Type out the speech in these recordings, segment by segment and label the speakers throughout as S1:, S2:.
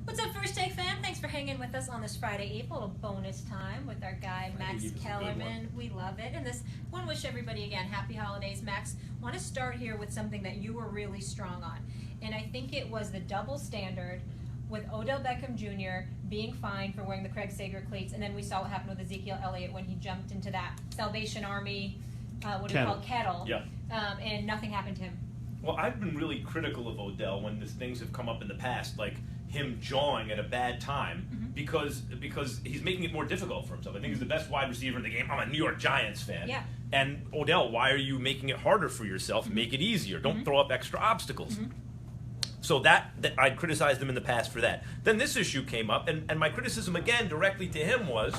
S1: What's up, First Take fam? Thanks for hanging with us on this Friday Eve. A little bonus time with our guy, Max Kellerman. We love it. And this one, wish everybody, again, happy holidays. Max, want to start here with something that you were really strong on. And I think it was the double standard with Odell Beckham Jr. being fined for wearing the Craig Sager cleats. And then we saw what happened with Ezekiel Elliott when he jumped into that Salvation Army, kettle.
S2: Yeah.
S1: And nothing happened to him.
S2: Well, I've been really critical of Odell when these things have come up in the past, like him jawing at a bad time, because he's making it more difficult for himself. I think he's the best wide receiver in the game. I'm a New York Giants fan.
S1: Yeah.
S2: And Odell, why are you making it harder for yourself? Make it easier. Don't throw up extra obstacles. So that I'd criticized him in the past for that. Then this issue came up, and my criticism again directly to him was,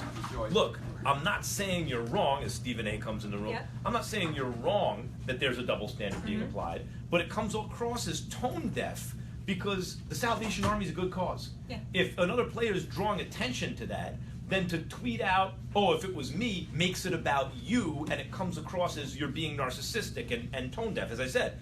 S2: look, I'm not saying you're wrong, as Stephen A. comes in the room.
S1: Yeah.
S2: I'm not saying you're wrong that there's a double standard being applied, but it comes across as tone deaf because the Salvation Army is a good cause.
S1: Yeah.
S2: If another player is drawing attention to that, then to tweet out, oh, if it was me, makes it about you, and it comes across as you're being narcissistic and tone deaf, as I said.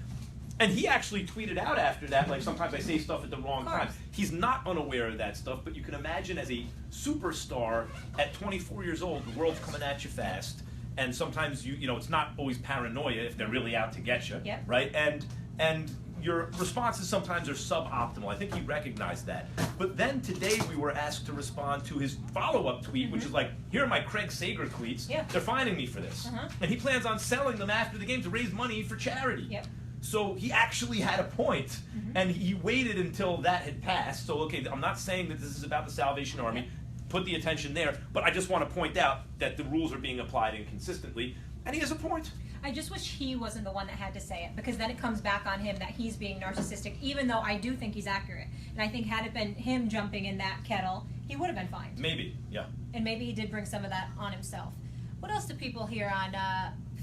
S2: And he actually tweeted out after that, like, sometimes I say stuff at the wrong time. He's not unaware of that stuff, but you can imagine as a superstar at 24 years old, the world's coming at you fast, and sometimes you know, it's not always paranoia if they're really out to get you, right? And your responses sometimes are suboptimal. I think he recognized that. But then today we were asked to respond to his follow-up tweet, which is like, here are my Craig Sager tweets. They're fining me for this. And he plans on selling them after the game to raise money for charity. So he actually had a point, and he waited until that had passed. So, okay, I'm not saying that this is about the Salvation Army. Put the attention there. But I just want to point out that the rules are being applied inconsistently, and he has a point.
S1: I just wish he wasn't the one that had to say it, because then it comes back on him that he's being narcissistic, even though I do think he's accurate. And I think had it been him jumping in that kettle, he would have been fined.
S2: Maybe, yeah.
S1: And maybe he did bring some of that on himself. What else do people here on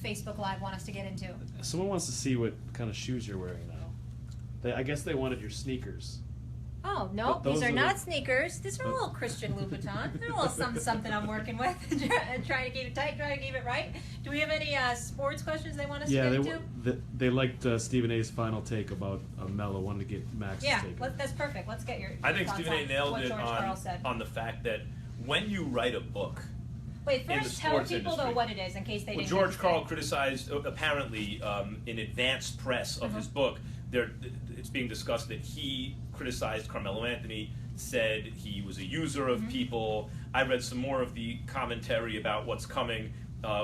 S1: Facebook Live want us to get into?
S3: Someone wants to see what kind of shoes you're wearing now. I guess they wanted your sneakers.
S1: Oh, no, these are not sneakers. These are a little Christian Louboutin. They're a little something I'm working with. Trying to keep it tight, trying to keep it right. Do we have any sports questions they want us to get into?
S3: They liked Stephen A.'s final take about Melo. Wanted to get Max's take.
S1: Yeah, that's perfect. Let's get your
S2: I think
S1: thoughts
S2: Stephen A. nailed
S1: what
S2: it
S1: George Karl said.
S2: on the fact that when you write a book,
S1: wait, first tell people
S2: industry,
S1: though what it is in case they didn't
S2: George Karl criticized, apparently, in advance press of his book, it's being discussed that he criticized Carmelo Anthony, said he was a user of people. I read some more of the commentary about what's coming,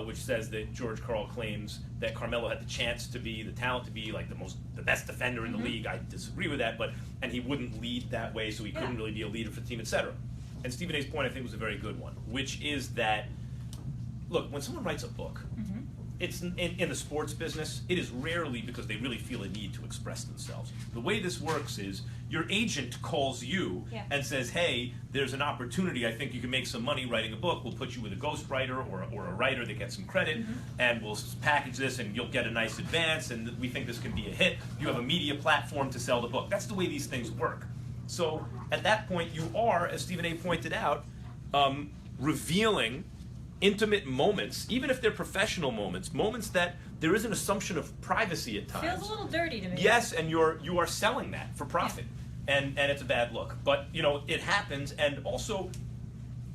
S2: which says that George Karl claims that Carmelo had the chance to be, the talent to be like the best defender in the league. I disagree with that, and he wouldn't lead that way, so he couldn't really be a leader for the team, etc. And Stephen A's point, I think, was a very good one, which is that, look, when someone writes a book, it's in the sports business, it is rarely because they really feel a need to express themselves. The way this works is your agent calls you and says, hey, there's an opportunity. I think you can make some money writing a book. We'll put you with a ghostwriter or a writer that gets some credit, and we'll package this, and you'll get a nice advance, and we think this can be a hit. You have a media platform to sell the book. That's the way these things work. So at that point, you are, as Stephen A. pointed out, revealing intimate moments, even if they're professional moments that there is an assumption of privacy at times.
S1: Feels a little dirty to me.
S2: Yes, and you are selling that for profit, and it's a bad look. But you know, it happens, and also,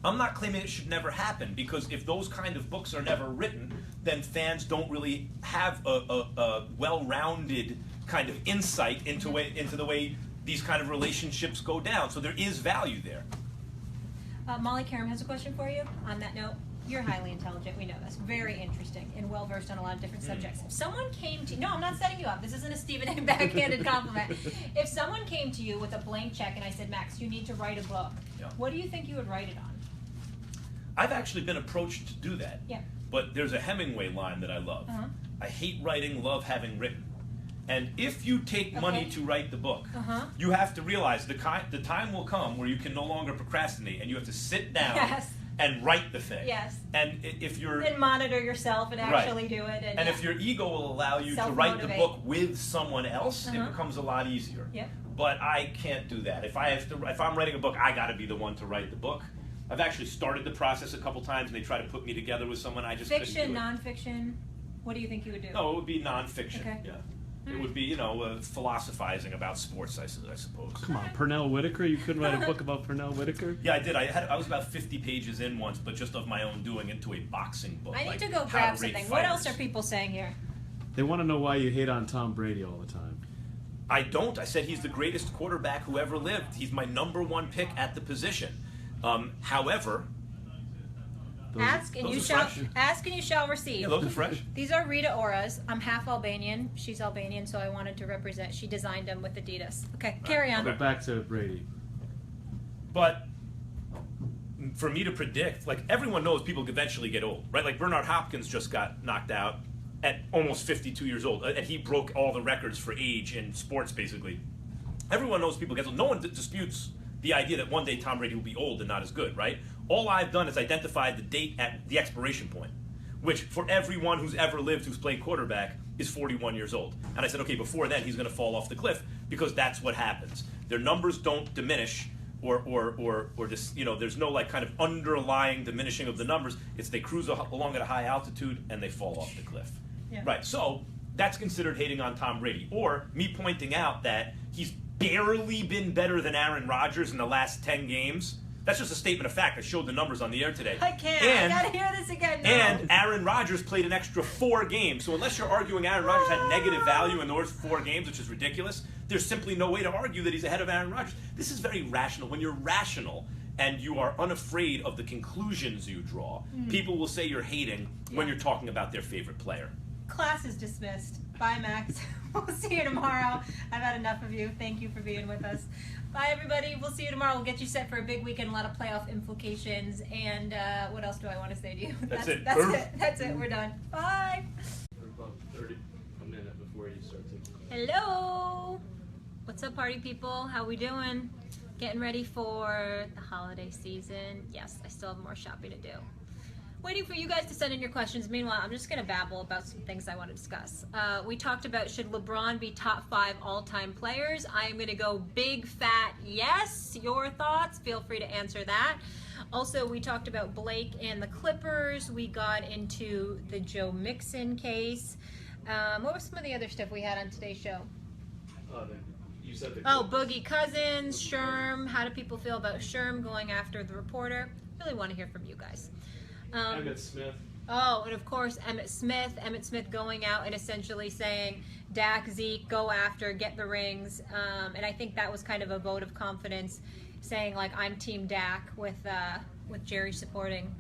S2: I'm not claiming it should never happen, because if those kind of books are never written, then fans don't really have a well-rounded kind of insight into the way these kind of relationships go down. So there is value there.
S1: Molly Qerim has a question for you on that note. You're highly intelligent, we know this. Very interesting and well-versed on a lot of different subjects. If someone came to you, no, I'm not setting you up. This isn't a Stephen A. backhanded compliment. If someone came to you with a blank check and I said, Max, you need to write a book, what do you think you would write it on?
S2: I've actually been approached to do that.
S1: Yeah.
S2: But there's a Hemingway line that I love. I hate writing, love having written. And if you take money to write the book, you have to realize the time will come where you can no longer procrastinate, and you have to sit down and write the thing. And if you're...
S1: And monitor yourself and actually do it.
S2: And if your ego will allow you to write the book with someone else, it becomes a lot easier. But I can't do that. If I'm writing a book, I got to be the one to write the book. I've actually started the process a couple times, and they try to put me together with someone. I just couldn't do it.
S1: Fiction, nonfiction. What do you think you would do?
S2: No, it would be nonfiction.
S1: Okay.
S2: Yeah. It would be, philosophizing about sports, I suppose.
S3: Come on, Pernell Whitaker? You couldn't write a book about Pernell Whitaker?
S2: Yeah, I did. I was about 50 pages in once, but just of my own doing, into a boxing book.
S1: I need
S2: like
S1: to go
S2: how
S1: grab
S2: to rate
S1: something. What else
S2: fighters.
S1: are people saying here?
S3: They want to know why you hate on Tom Brady all the time.
S2: I don't. I said he's the greatest quarterback who ever lived. He's my #1 pick at the position. However,
S1: Ask and
S2: those
S1: you
S2: are
S1: shall
S2: fresh.
S1: ask and you shall receive.
S2: yeah, those are fresh.
S1: These are Rita Ora's. I'm half Albanian. She's Albanian, so I wanted to represent. She designed them with Adidas. Okay, carry on.
S3: But back to Brady.
S2: But for me to predict, like, everyone knows people eventually get old, right? Like, Bernard Hopkins just got knocked out at almost 52 years old, and he broke all the records for age in sports, basically. Everyone knows people get old. No one disputes the idea that one day Tom Brady will be old and not as good, right? All I've done is identify the date at the expiration point, which for everyone who's ever lived who's played quarterback is 41 years old. And I said, okay, before then he's going to fall off the cliff, because that's what happens. Their numbers don't diminish, or this, there's no like kind of underlying diminishing of the numbers. It's they cruise along at a high altitude and they fall off the cliff.
S1: Yeah.
S2: Right. So that's considered hating on Tom Brady, or me pointing out that he's barely been better than Aaron Rodgers in the last 10 games. That's just a statement of fact. I showed the numbers on the air today.
S1: I can't.
S2: And,
S1: I gotta hear this again. No.
S2: And Aaron Rodgers played an extra 4 games. So unless you're arguing Aaron Rodgers had negative value in those 4 games, which is ridiculous, there's simply no way to argue that he's ahead of Aaron Rodgers. This is very rational. When you're rational and you are unafraid of the conclusions you draw, people will say you're hating when you're talking about their favorite player.
S1: Class is dismissed. Bye, Max. We'll see you tomorrow. I've had enough of you. Thank you for being with us. Bye, everybody. We'll see you tomorrow. We'll get you set for a big weekend, a lot of playoff implications. And what else do I want to say to you?
S2: That's it.
S1: That's it. We're done. Bye.
S3: About 30 a minute before you start taking.
S1: Hello. What's up, party people? How we doing? Getting ready for the holiday season. Yes, I still have more shopping to do. Waiting for you guys to send in your questions. Meanwhile, I'm just going to babble about some things I want to discuss. We talked about, should LeBron be top 5 all-time players? I'm going to go big, fat yes. Your thoughts? Feel free to answer that. Also, we talked about Blake and the Clippers. We got into the Joe Mixon case. What was some of the other stuff we had on today's show?
S3: You said the
S1: Boogie Cousins, Sherm. How do people feel about Sherm going after the reporter? Really want to hear from you guys.
S3: Emmitt Smith.
S1: Oh, and of course, Emmitt Smith going out and essentially saying, Dak, Zeke, go after, get the rings. And I think that was kind of a vote of confidence, saying, like, I'm Team Dak with Jerry supporting,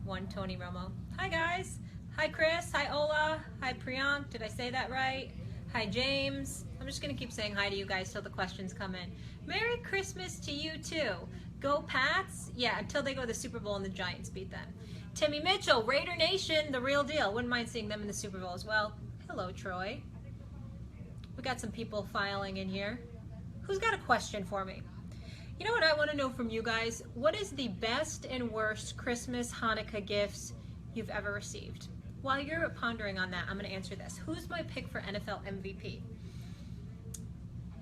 S1: one Tony Romo. Hi, guys. Hi, Chris. Hi, Ola. Hi, Priyank. Did I say that right? Hi, James. I'm just going to keep saying hi to you guys till the questions come in. Merry Christmas to you, too. Go Pats? Yeah, until they go to the Super Bowl and the Giants beat them. Timmy Mitchell, Raider Nation, the real deal. Wouldn't mind seeing them in the Super Bowl as well. Hello, Troy. We got some people filing in here. Who's got a question for me? You know what I want to know from you guys? What is the best and worst Christmas, Hanukkah gifts you've ever received? While you're pondering on that, I'm going to answer this. Who's my pick for NFL MVP?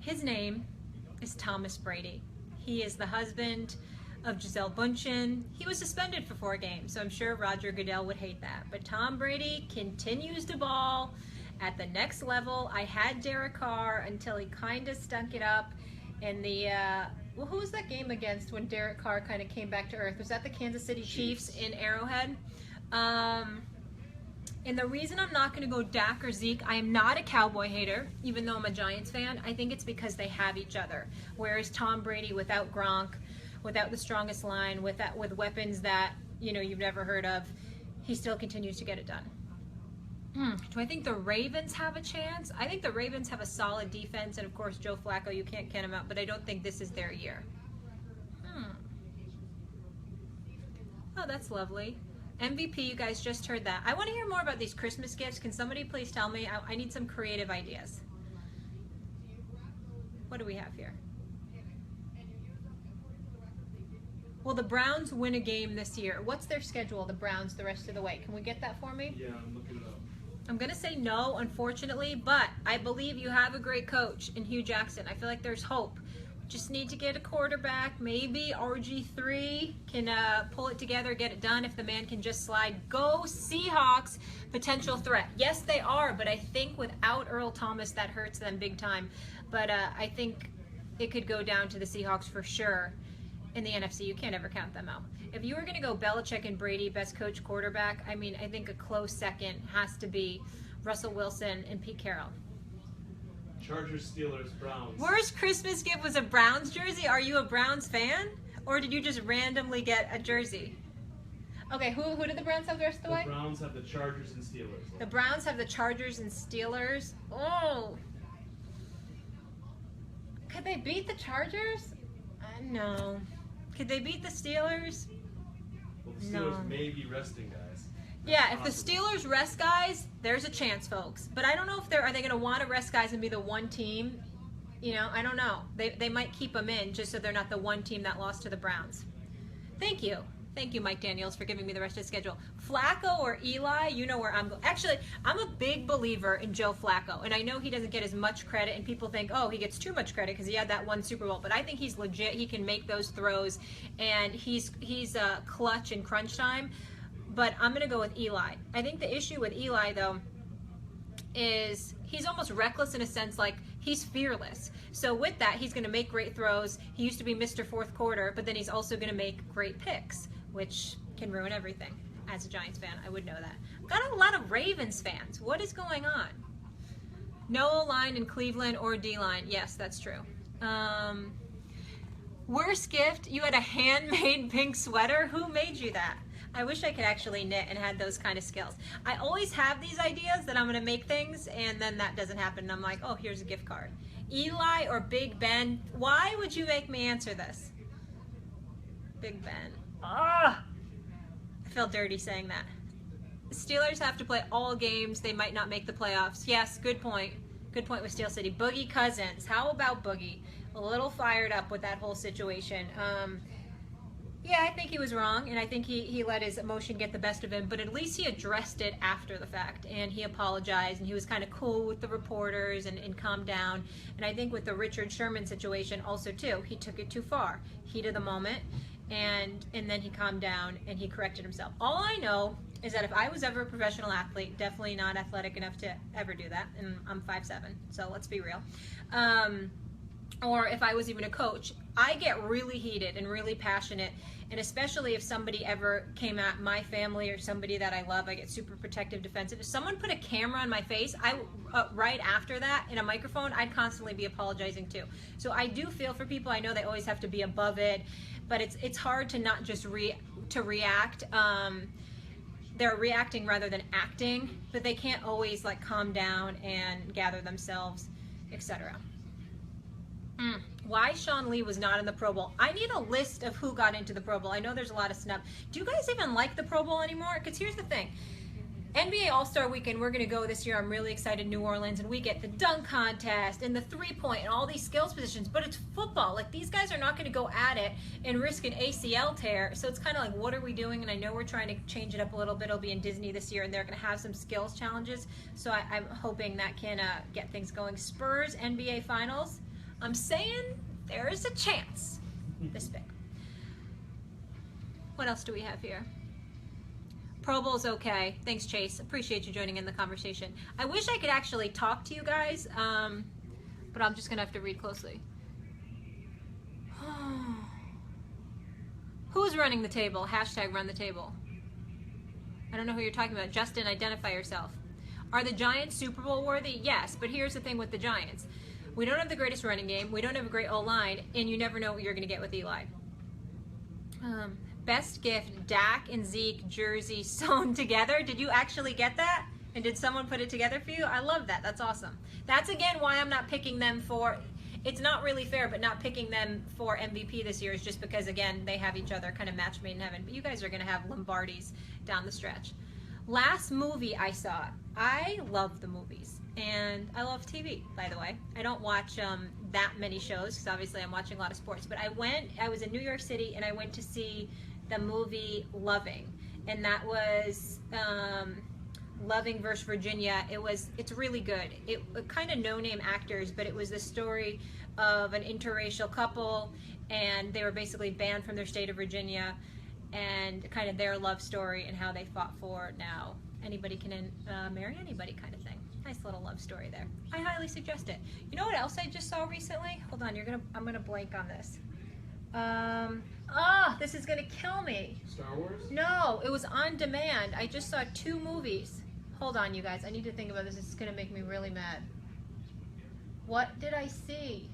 S1: His name is Thomas Brady. He is the husband of Gisele Bundchen. He was suspended for 4 games, so I'm sure Roger Goodell would hate that. But Tom Brady continues to ball at the next level. I had Derek Carr until he kind of stunk it up in the, who was that game against when Derek Carr kind of came back to earth? Was that the Kansas City Chiefs in Arrowhead? And the reason I'm not going to go Dak or Zeke, I am not a Cowboy hater, even though I'm a Giants fan. I think it's because they have each other. Whereas Tom Brady, without Gronk, without the strongest line, with weapons that you've never heard of, he still continues to get it done. Do I think the Ravens have a chance? I think the Ravens have a solid defense, and of course Joe Flacco, you can't count him out, but I don't think this is their year. Oh, that's lovely. MVP, you guys just heard that. I want to hear more about these Christmas gifts. Can somebody please tell me? I need some creative ideas. What do we have here? Will the Browns win a game this year? What's their schedule, the Browns, the rest of the way? Can we get that for me?
S3: Yeah, I'm looking it up.
S1: I'm going to say no, unfortunately, but I believe you have a great coach in Hugh Jackson. I feel like there's hope Just need to get a quarterback. Maybe RG3 can pull it together, get it done if the man can just slide. Go Seahawks, potential threat. Yes, they are, but I think without Earl Thomas, that hurts them big time. But I think it could go down to the Seahawks for sure. In the NFC, you can't ever count them out. If you were going to go Belichick and Brady, best coach quarterback, I mean, I think a close second has to be Russell Wilson and Pete Carroll.
S3: Chargers, Steelers, Browns.
S1: Worst Christmas gift was a Browns jersey. Are you a Browns fan? Or did you just randomly get a jersey? Okay, who did the Browns have the rest of the way?
S3: The Browns have the Chargers and Steelers.
S1: The Browns have the Chargers and Steelers. Oh. Could they beat the Chargers? No. Could they beat the Steelers?
S3: Well, the Steelers may be resting guys.
S1: Yeah, if the Steelers rest guys, there's a chance, folks. But I don't know if are they going to want to rest guys and be the one team? You know, I don't know. They might keep them in just so they're not the one team that lost to the Browns. Thank you. Thank you, Mike Daniels, for giving me the rest of the schedule. Flacco or Eli, you know where I'm going. Actually, I'm a big believer in Joe Flacco, and I know he doesn't get as much credit, and people think, oh, he gets too much credit because he had that one Super Bowl. But I think he's legit. He can make those throws, and he's clutch in crunch time. But I'm going to go with Eli. I think the issue with Eli, though, is he's almost reckless in a sense, like he's fearless. So with that, he's going to make great throws. He used to be Mr. Fourth Quarter, but then he's also going to make great picks, which can ruin everything. As a Giants fan, I would know that. Got a lot of Ravens fans. What is going on? No line in Cleveland or D-line. Yes, that's true. Worst gift, you had a handmade pink sweater. Who made you that? I wish I could actually knit and had those kind of skills. I always have these ideas that I'm going to make things, and then that doesn't happen. And I'm like, oh, here's a gift card. Eli or Big Ben? Why would you make me answer this? Big Ben. Ah! I feel dirty saying that. The Steelers have to play all games. They might not make the playoffs. Yes, good point. Good point with Steel City. Boogie Cousins. How about Boogie? A little fired up with that whole situation. Yeah, I think he was wrong, and I think he let his emotion get the best of him, but at least he addressed it after the fact, and he apologized, and he was kind of cool with the reporters and calmed down. And I think with the Richard Sherman situation also, too, he took it too far. Heat of the moment, and then he calmed down, and he corrected himself. All I know is that if I was ever a professional athlete, definitely not athletic enough to ever do that, and I'm 5'7", so let's be real. Or if I was even a coach, I get really heated and really passionate, and especially if somebody ever came at my family or somebody that I love, I get super protective, defensive. If someone put a camera on my face, right after that in a microphone, I'd constantly be apologizing too. So I do feel for people. I know they always have to be above it, but it's hard to not just react. They're reacting rather than acting, but they can't always like calm down and gather themselves, etc. Why Sean Lee was not in the Pro Bowl. I need a list of who got into the Pro Bowl. I know there's a lot of snub. Do you guys even like the Pro Bowl anymore? Because here's the thing. NBA All-Star Weekend, we're going to go this year. I'm really excited, New Orleans, and we get the dunk contest and the three-point and all these skills positions, but it's football. Like, these guys are not going to go at it and risk an ACL tear, so it's kind of like, what are we doing? And I know we're trying to change it up a little bit. It'll be in Disney this year, and they're going to have some skills challenges, so I'm hoping that can get things going. Spurs, NBA Finals. I'm saying there is a chance this big. What else do we have here? Pro Bowl's okay. Thanks, Chase. Appreciate you joining in the conversation. I wish I could actually talk to you guys, but I'm just going to have to read closely. Who's running the table? Hashtag run the table. I don't know who you're talking about. Justin, identify yourself. Are the Giants Super Bowl worthy? Yes, but here's the thing with the Giants. We don't have the greatest running game. We don't have a great O-line, and you never know what you're going to get with Eli. Best gift, Dak and Zeke jersey sewn together. Did you actually get that? And did someone put it together for you? I love that. That's awesome. That's, again, why I'm not picking them for... It's not really fair, but not picking them for MVP this year is just because, again, they have each other kind of match made in heaven. But you guys are going to have Lombardis down the stretch. Last movie I saw. I love the movies. And I love TV, by the way. I don't watch that many shows because obviously I'm watching a lot of sports. But I was in New York City and I went to see the movie Loving. And that was Loving versus Virginia. It's really good. It kind of no-name actors, but it was the story of an interracial couple, and they were basically banned from their state of Virginia, and kind of their love story and how they fought for now anybody can marry anybody kind of thing. Nice little love story there. I highly suggest it. You know what else I just saw recently? Hold on, I'm gonna blank on this. This is gonna kill me.
S3: Star Wars?
S1: No, it was on demand. I just saw 2 movies. Hold on, you guys. I need to think about this. This is gonna make me really mad. What did I see?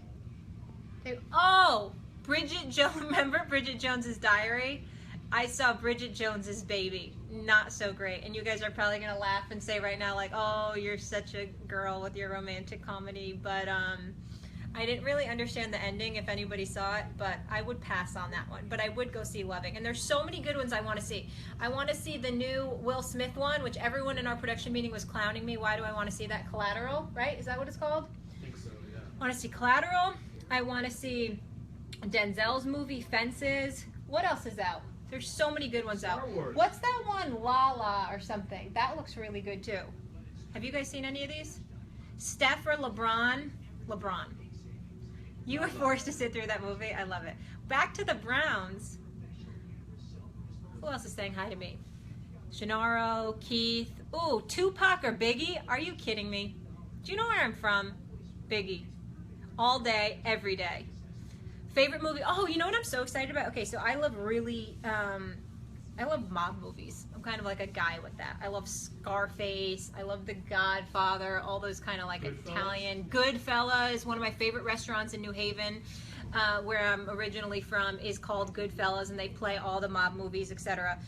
S1: Bridget Jones. Remember Bridget Jones's Diary? I saw Bridget Jones's Baby. Not so great. And you guys are probably gonna laugh and say right now, like, oh, you're such a girl with your romantic comedy. But I didn't really understand the ending if anybody saw it, but I would pass on that one. But I would go see Loving. And there's so many good ones I want to see. I want to see the new Will Smith one, which everyone in our production meeting was clowning me. Why do I want to see that? Collateral, right? Is that what it's called?
S3: I think so, yeah.
S1: I want to see Collateral. I want to see Denzel's movie, Fences. What else is out? There's so many good ones out.
S3: Star Wars.
S1: What's that one, La La or something? That looks really good too. Have you guys seen any of these? Steph or LeBron? LeBron. You were forced to sit through that movie. I love it. Back to the Browns. Who else is saying hi to me? Gennaro, Keith. Ooh, Tupac or Biggie? Are you kidding me? Do you know where I'm from? Biggie. All day, every day. Favorite movie? Oh, you know what I'm so excited about? Okay, so I love I love mob movies. I'm kind of like a guy with that. I love Scarface. I love The Godfather. All those kind of like Italian. Goodfellas. One of my favorite restaurants in New Haven, where I'm originally from, is called Goodfellas, and they play all the mob movies, etc.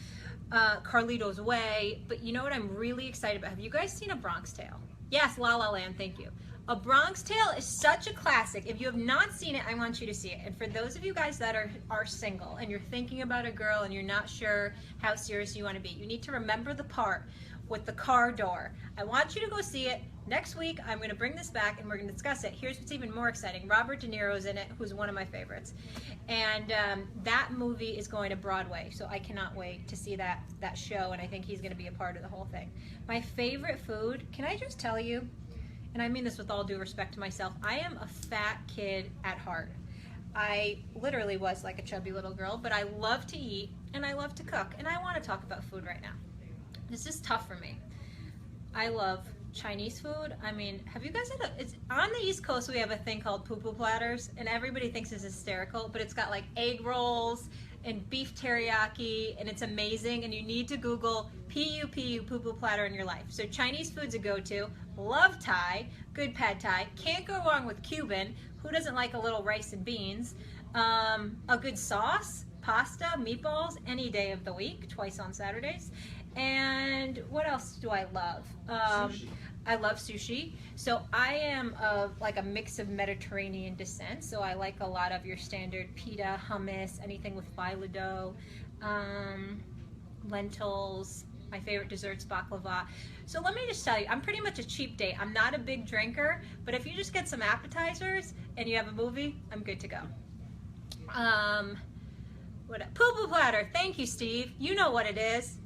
S1: Carlito's Way. But you know what I'm really excited about? Have you guys seen A Bronx Tale? Yes, La La Land. Thank you. A Bronx Tale is such a classic. If you have not seen it, I want you to see it. And for those of you guys that are single and you're thinking about a girl and you're not sure how serious you want to be, you need to remember the part with the car door. I want you to go see it. Next week, I'm going to bring this back and we're going to discuss it. Here's what's even more exciting. Robert De Niro's in it, who's one of my favorites. And that movie is going to Broadway, so I cannot wait to see that show, and I think he's going to be a part of the whole thing. My favorite food, can I just tell you, and I mean this with all due respect to myself, I am a fat kid at heart. I literally was like a chubby little girl, but I love to eat and I love to cook, and I want to talk about food right now. This is tough for me. I love Chinese food. I mean, have you guys had it's on the East Coast, we have a thing called poo-poo platters, and everybody thinks it's hysterical, but it's got like egg rolls and beef teriyaki, and it's amazing, and you need to Google P-U-P-U, poo-poo platter in your life. So Chinese food's a go-to. Love Thai, good pad Thai. Can't go wrong with Cuban. Who doesn't like a little rice and beans? A good sauce, pasta, meatballs, any day of the week, twice on Saturdays. And what else do I love?
S3: Sushi.
S1: I love sushi. So I am of like a mix of Mediterranean descent. So I like a lot of your standard pita, hummus, anything with phyllo dough, lentils. My favorite dessert's baklava. So let me just tell you, I'm pretty much a cheap date. I'm not a big drinker, but if you just get some appetizers and you have a movie, I'm good to go. Poo-poo platter. Thank you, Steve. You know what it is.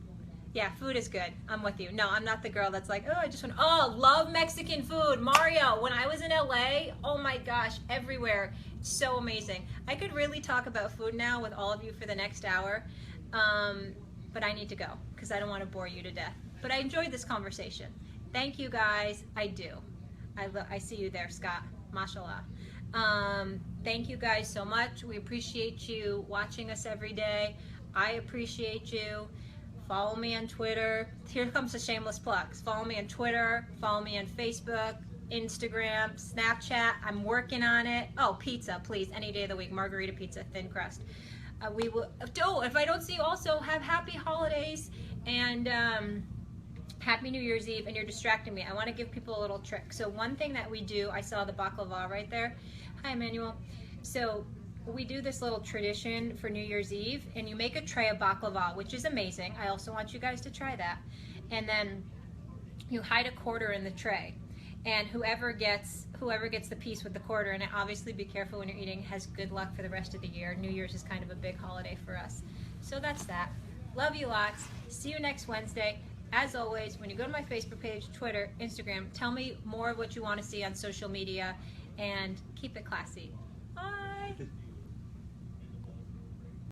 S1: Yeah, food is good. I'm with you. No, I'm not the girl that's like, oh, I just want, oh, love Mexican food. Mario, when I was in LA, oh my gosh, everywhere. It's so amazing. I could really talk about food now with all of you for the next hour, but I need to go because I don't want to bore you to death. But I enjoyed this conversation. Thank you guys. I do. I see you there, Scott. Mashallah. Thank you guys so much. We appreciate you watching us every day. I appreciate you. Follow me on Twitter. Here comes the shameless plugs. Follow me on Twitter. Follow me on Facebook, Instagram, Snapchat. I'm working on it. Oh, pizza, please. Any day of the week. Margarita pizza, thin crust. We will. Oh, if I don't see you, also have happy holidays and happy New Year's Eve. And you're distracting me. I want to give people a little trick. So one thing that we do, I saw the baklava right there. Hi, Emmanuel. So we do this little tradition for New Year's Eve, and you make a tray of baklava, which is amazing. I also want you guys to try that. And then you hide a quarter in the tray, and whoever gets the piece with the quarter, and obviously be careful when you're eating, has good luck for the rest of the year. New Year's is kind of a big holiday for us. So that's that. Love you lots. See you next Wednesday. As always, when you go to my Facebook page, Twitter, Instagram, tell me more of what you want to see on social media. and keep it classy. Bye.